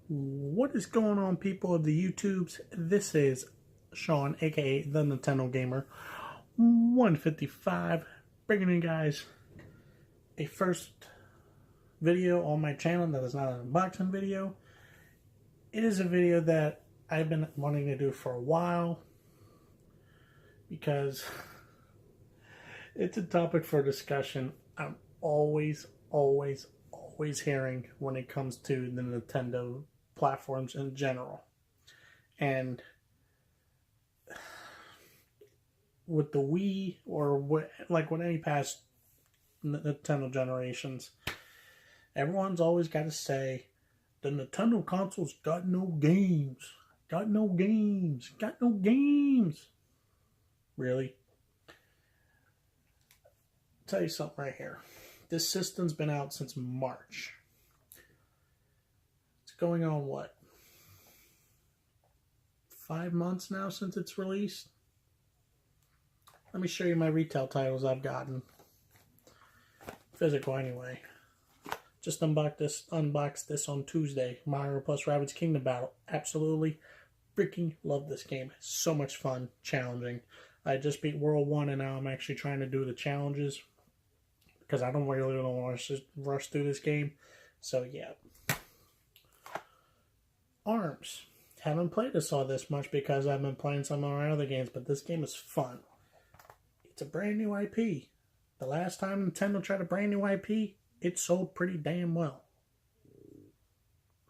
What is going on, people of the YouTubes? This is Sean, aka the Nintendo Gamer 155, bringing you guys a first video on my channel that is not an unboxing video. It is a video that I've been wanting to do for a while because it's a topic for discussion I'm always hearing when it comes to the Nintendo platforms in general. And with the Wii, or with any past Nintendo generations, everyone's always got to say, the Nintendo console's got no games. Got no games. Got no games. Really? I'll tell you something right here. This system's been out since March. It's going on, what, 5 months now since it's released? Let me show you my retail titles I've gotten. Physical, anyway. Just unboxed this on Tuesday. Mario plus Rabbids Kingdom Battle. Absolutely freaking love this game. So much fun. Challenging. I just beat World 1 and now I'm actually trying to do the challenges, because I don't want to rush through this game. So yeah. ARMS. Haven't played this all this much because I've been playing some of my other games, but this game is fun. It's a brand new IP. The last time Nintendo tried a brand new IP, it sold pretty damn well.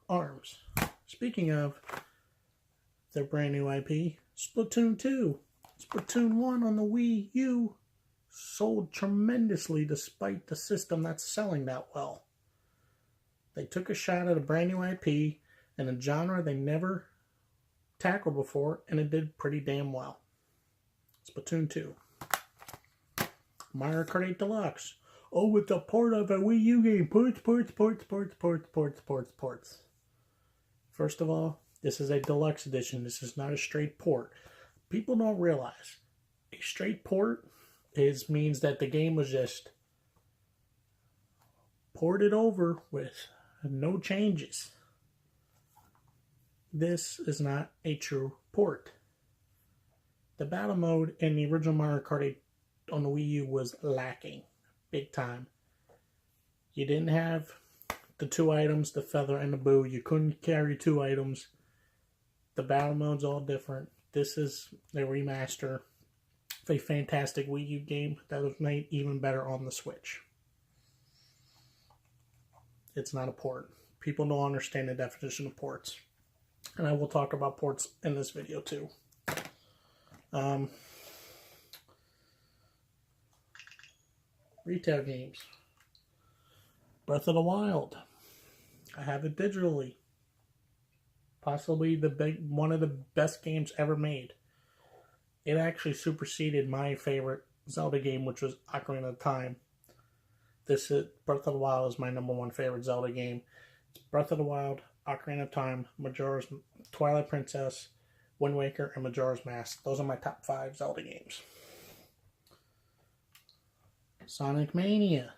ARMS. Speaking of their brand new IP, Splatoon 2. Splatoon 1 on the Wii U sold tremendously despite the system not selling that well. They took a shot at a brand new IP in a genre they never tackled before, and it did pretty damn well. Splatoon 2. Mario Kart 8 Deluxe. Oh, it's a port of a Wii U game. Ports. First of all, this is a deluxe edition. This is not a straight port. People don't realize a straight port means that the game was just ported over with no changes. This is not a true port. The battle mode in the original Mario Kart 8 on the Wii U was lacking big time. You didn't have the 2 items, the feather and the boo. You couldn't carry 2 items. The battle mode's all different. This is a remaster of a fantastic Wii U game that was made even better on the Switch. It's not a port. People don't understand the definition of ports. And I will talk about ports in this video too. Retail games. Breath of the Wild. I have it digitally. Possibly one of the best games ever made. It actually superseded my favorite Zelda game, which was Ocarina of Time. Breath of the Wild is my #1 favorite Zelda game. It's Breath of the Wild, Ocarina of Time, Majora's Twilight Princess, Wind Waker, and Majora's Mask. Those are my top 5 Zelda games. Sonic Mania.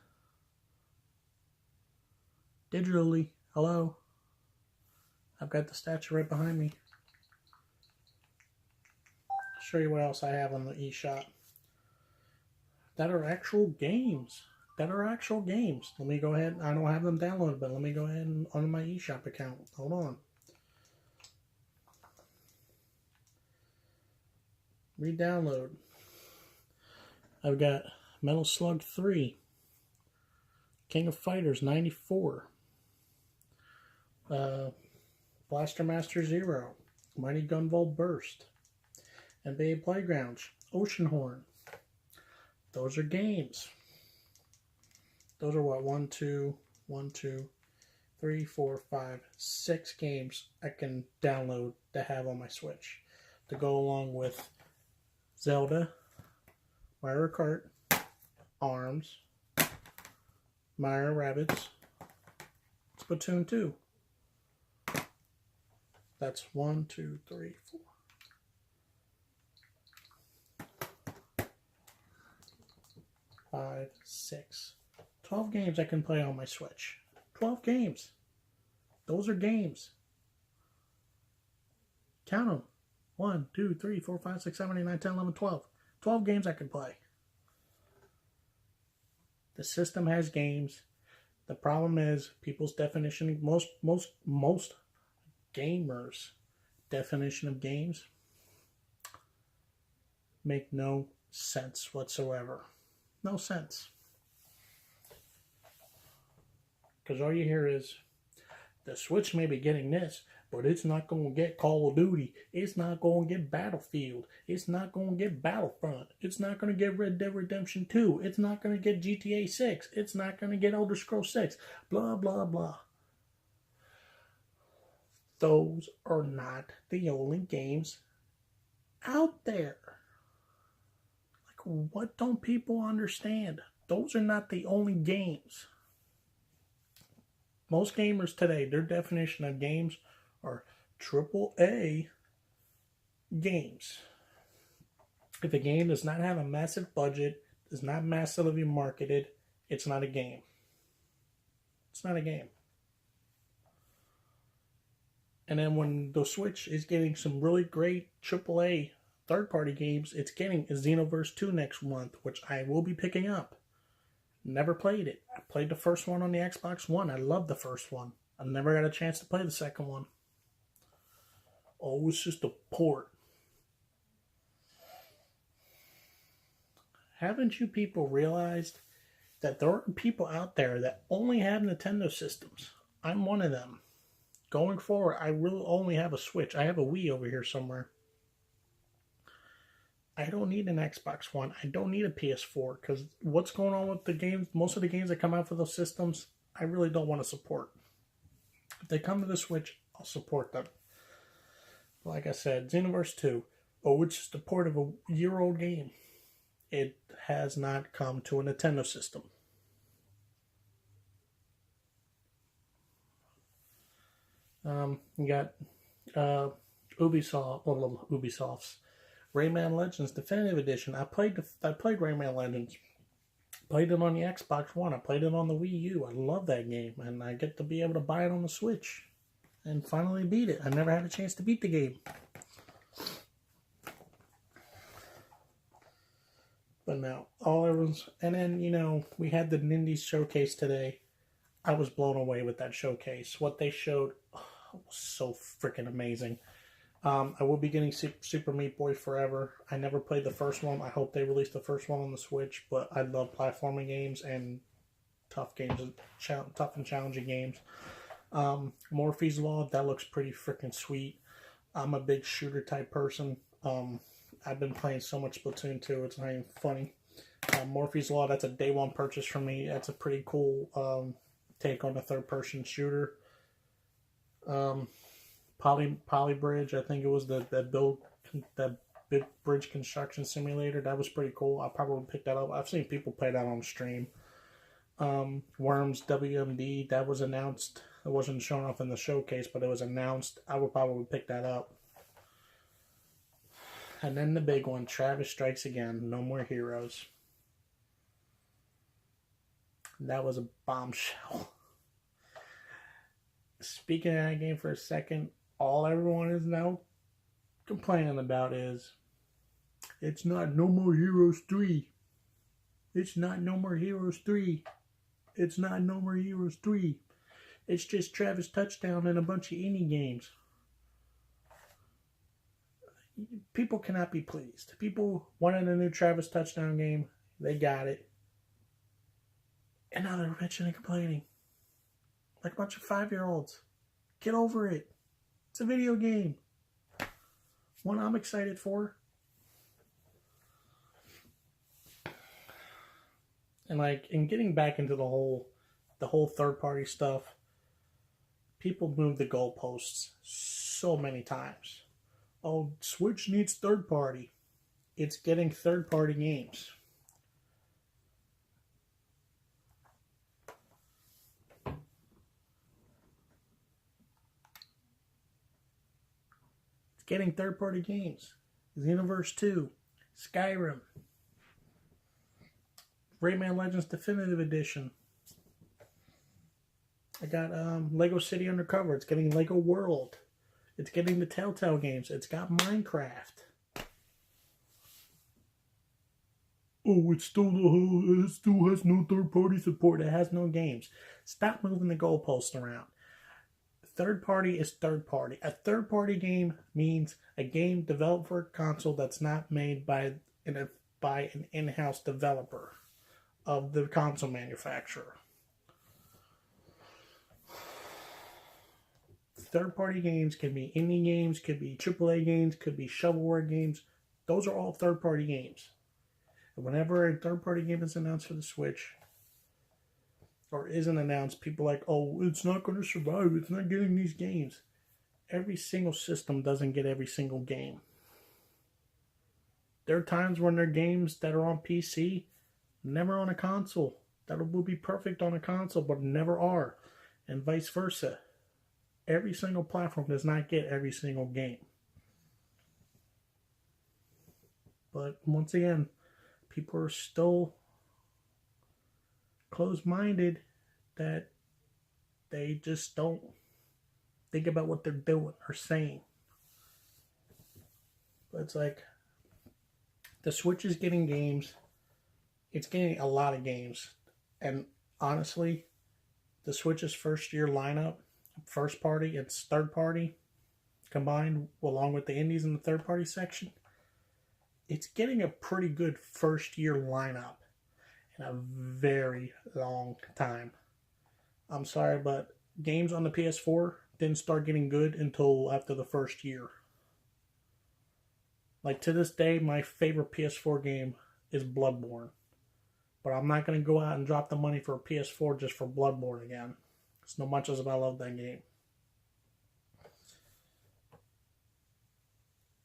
Digitally. Hello. I've got the statue right behind me. I'll show you what else I have on the eShop. That are actual games. Let me go ahead. I don't have them downloaded, but let me go ahead and on my eShop account. Hold on. Re-download. I've got Metal Slug 3. King of Fighters 94. Blaster Master Zero. Mighty Gunvolt Burst. NBA Playgrounds. Oceanhorn. Those are games. Those are what? 1, 2, 3, 4, 5, 6 games I can download to have on my Switch to go along with Zelda, Mario Kart, ARMS, Mario Rabbids, Splatoon 2. That's 1, 2, 3, 4. 5, 6. 12 games I can play on my Switch. 12 games. Those are games. Count them. 1, 2, 3, 4, 5, 6, 7, 8, 9, 10, 11, 12. 12 games I can play. The system has games. The problem is people's definition, most gamers' definition of games make no sense whatsoever. No sense. Because all you hear is, the Switch may be getting this, but it's not going to get Call of Duty. It's not going to get Battlefield. It's not going to get Battlefront. It's not going to get Red Dead Redemption 2. It's not going to get GTA 6. It's not going to get Elder Scrolls 6. Blah, blah, blah. Those are not the only games out there. Like, what don't people understand? Those are not the only games. Most gamers today, their definition of games are AAA games. If a game does not have a massive budget, is not massively marketed, it's not a game. It's not a game. And then when the Switch is getting some really great AAA third-party games, it's getting a Xenoverse 2 next month, which I will be picking up. Never played it. I played the first one on the Xbox One. I loved the first one. I never got a chance to play the second one. Oh, it's just a port. Haven't you people realized that there are people out there that only have Nintendo systems? I'm one of them. Going forward, I will only have a Switch. I have a Wii over here somewhere. I don't need an Xbox One. I don't need a PS4 because what's going on with the games, most of the games that come out for those systems, I really don't want to support. If they come to the Switch, I'll support them. Like I said, Xenoverse 2, it's just a port of a year-old game. It has not come to a Nintendo system. You got Ubisoft's Rayman Legends Definitive Edition. I played Rayman Legends. Played it on the Xbox One. I played it on the Wii U. I love that game, and I get to be able to buy it on the Switch and finally beat it. I never had a chance to beat the game. But now, and then, we had the Nindies showcase today. I was blown away with that showcase. What they showed was so freaking amazing. I will be getting Super Meat Boy Forever. I never played the first one. I hope they release the first one on the Switch, but I love platforming games and tough and challenging games. Morphe's Law, that looks pretty freaking sweet. I'm a big shooter type person. I've been playing so much Splatoon 2, it's not even funny. Morphe's Law, that's a day one purchase for me. That's a pretty cool take on a third person shooter. Poly Bridge, I think it was that big bridge construction simulator. That was pretty cool. I'll probably pick that up. I've seen people play that on stream. Worms WMD, that was announced. It wasn't shown off in the showcase, but it was announced. I would probably pick that up. And then the big one, Travis Strikes Again, No More Heroes. That was a bombshell. Speaking of that game for a second, all everyone is now complaining about is, it's not No More Heroes 3. It's not No More Heroes 3. It's not No More Heroes 3. It's just Travis Touchdown and a bunch of indie games. People cannot be pleased. People wanted a new Travis Touchdown game. They got it. And now they're bitching and complaining. Like a bunch of 5-year-olds. Get over it. It's a video game. One I'm excited for. And getting back into the whole third-party stuff, people move the goalposts so many times. Oh, Switch needs third-party. It's getting third-party games. It's getting third-party games. Xenoverse 2, Skyrim, Rayman Legends Definitive Edition. I got Lego City Undercover. It's getting Lego World. It's getting the Telltale games. It's got Minecraft. Oh, it still has no third-party support. It has no games. Stop moving the goalposts around. Third party is third party. A third party game means a game developed for a console that's not made by an in-house developer of the console manufacturer. Third party games can be indie games, could be AAA games, could be shovelware games. Those are all third party games. And whenever a third party game is announced for the Switch, or isn't announced, people are like, oh, it's not going to survive. It's not getting these games. Every single system doesn't get every single game. There are times when there are games that are on PC, never on a console. That will be perfect on a console, but never are. And vice versa. Every single platform does not get every single game. But once again, people are still closed-minded that they just don't think about what they're doing or saying. But it's like the Switch is getting games. It's getting a lot of games. And honestly, the Switch's first year lineup, first party, it's third party, combined along with the indies in the third party section, it's getting a pretty good first year lineup in a very long time. I'm sorry, but games on the PS4 didn't start getting good until after the first year. Like, to this day, my favorite PS4 game is Bloodborne. But I'm not going to go out and drop the money for a PS4 just for Bloodborne again. As much as I love that game.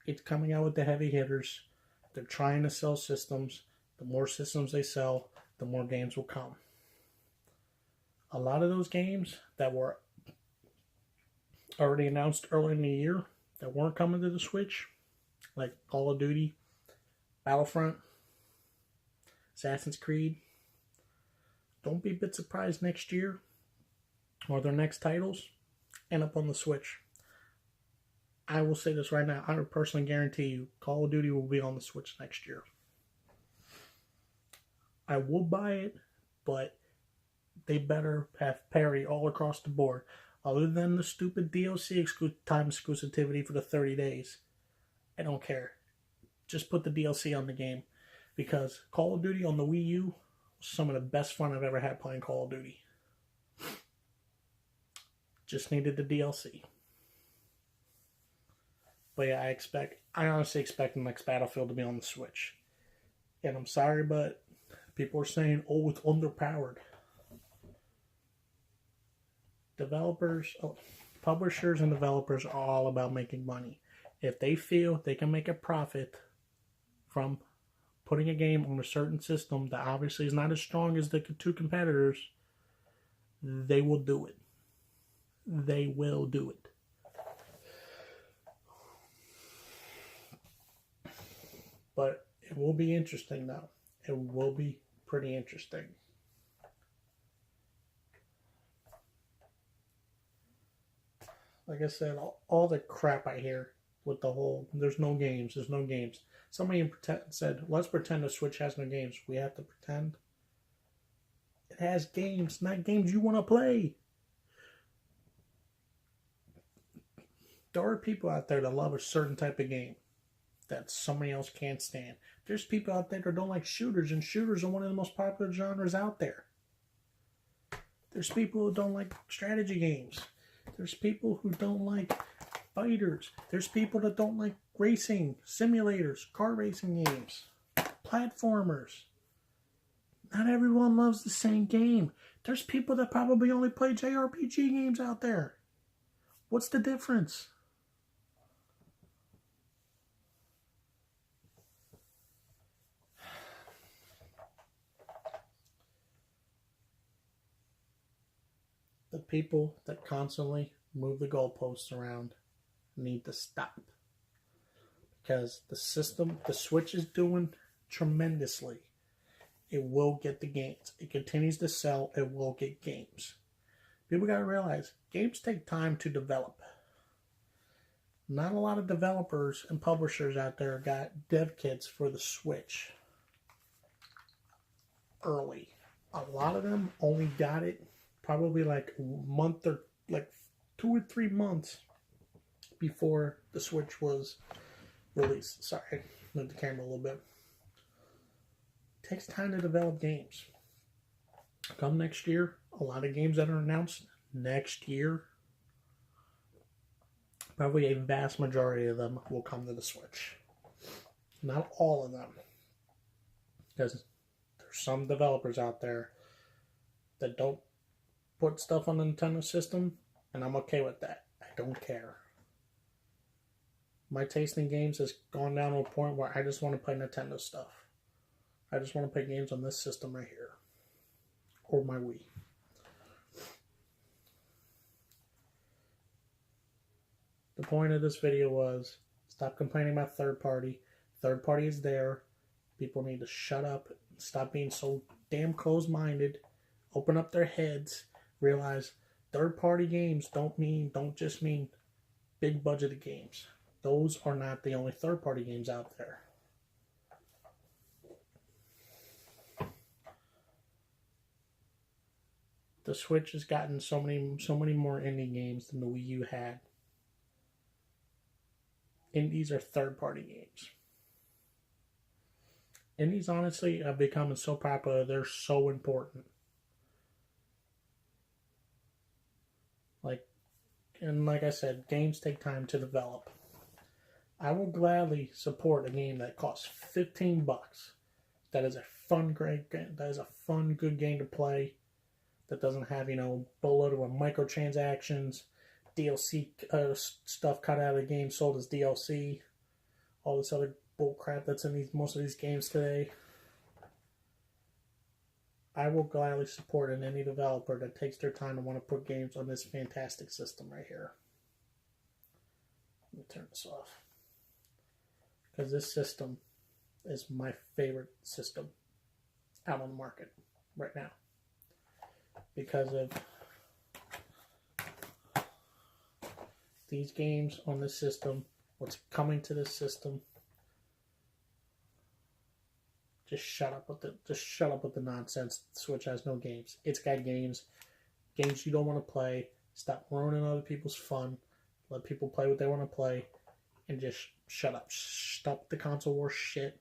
It's coming out with the heavy hitters. They're trying to sell systems. The more systems they sell, the more games will come. A lot of those games that were already announced earlier in the year that weren't coming to the Switch, like Call of Duty, Battlefront, Assassin's Creed, don't be a bit surprised next year or their next titles end up on the Switch. I will say this right now. I would personally guarantee you Call of Duty will be on the Switch next year. I will buy it, but they better have parity all across the board. Other than the stupid DLC time exclusivity for the 30 days. I don't care. Just put the DLC on the game. Because Call of Duty on the Wii U was some of the best fun I've ever had playing Call of Duty. Just needed the DLC. But yeah, I honestly expect the next Battlefield to be on the Switch. And I'm sorry, but people are saying, oh, it's underpowered. Publishers and developers are all about making money. If they feel they can make a profit from putting a game on a certain system that obviously is not as strong as the two competitors, they will do it. They will do it. But it will be interesting, though. It will be pretty interesting. Like I said, all the crap I hear with the whole, there's no games. Somebody said, let's pretend the Switch has no games. We have to pretend. It has games, not games you want to play. There are people out there that love a certain type of game that somebody else can't stand. There's people out there that don't like shooters, and shooters are one of the most popular genres out there. There's people who don't like strategy games. There's people who don't like fighters. There's people that don't like racing, simulators, car racing games, platformers. Not everyone loves the same game. There's people that probably only play JRPG games out there. What's the difference? The people that constantly move the goalposts around need to stop. Because the Switch is doing tremendously. It will get the games. It continues to sell. It will get games. People got to realize, games take time to develop. Not a lot of developers and publishers out there got dev kits for the Switch early. A lot of them only got it probably like a month or like 2 or 3 months before the Switch was released. Sorry, move the camera a little bit. It takes time to develop games. Come next year, a lot of games that are announced next year, probably a vast majority of them will come to the Switch. Not all of them. Because there's some developers out there that don't put stuff on the Nintendo system, and I'm okay with that. I don't care. My taste in games has gone down to a point where I just want to play Nintendo stuff. I just want to play games on this system right here. Or my Wii. The point of this video was, stop complaining about third party. Third party is there. People need to shut up. Stop being so damn closed-minded. Open up their heads. Realize third party games don't just mean big budgeted games. Those are not the only third party games out there. The Switch has gotten so many more indie games than the Wii U had. Indies are third-party games. Indies, honestly, have become so popular. They're so important. Like I said, games take time to develop. I will gladly support a game that costs $15. That is a fun, great game. That is a fun, good game to play. That doesn't have, boatload of microtransactions, DLC stuff cut out of the game sold as DLC, all this other bullcrap that's in most of these games today. I will gladly support any developer that takes their time and want to put games on this fantastic system right here. Let me turn this off. Because this system is my favorite system out on the market right now. Because of these games on this system, what's coming to this system. Just shut up with the nonsense. The Switch has no games. It's got games. Games you don't want to play. Stop ruining other people's fun. Let people play what they want to play. And just shut up. Stop the console war shit.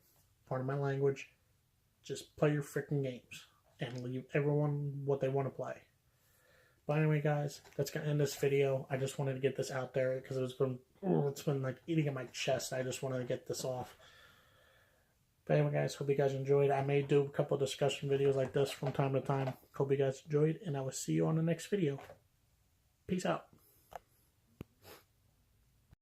Pardon my language. Just play your freaking games. And leave everyone what they want to play. But anyway, guys, that's going to end this video. I just wanted to get this out there because it's been like eating at my chest. I just wanted to get this off. But anyway, guys, hope you guys enjoyed. I may do a couple of discussion videos like this from time to time. Hope you guys enjoyed, and I will see you on the next video. Peace out.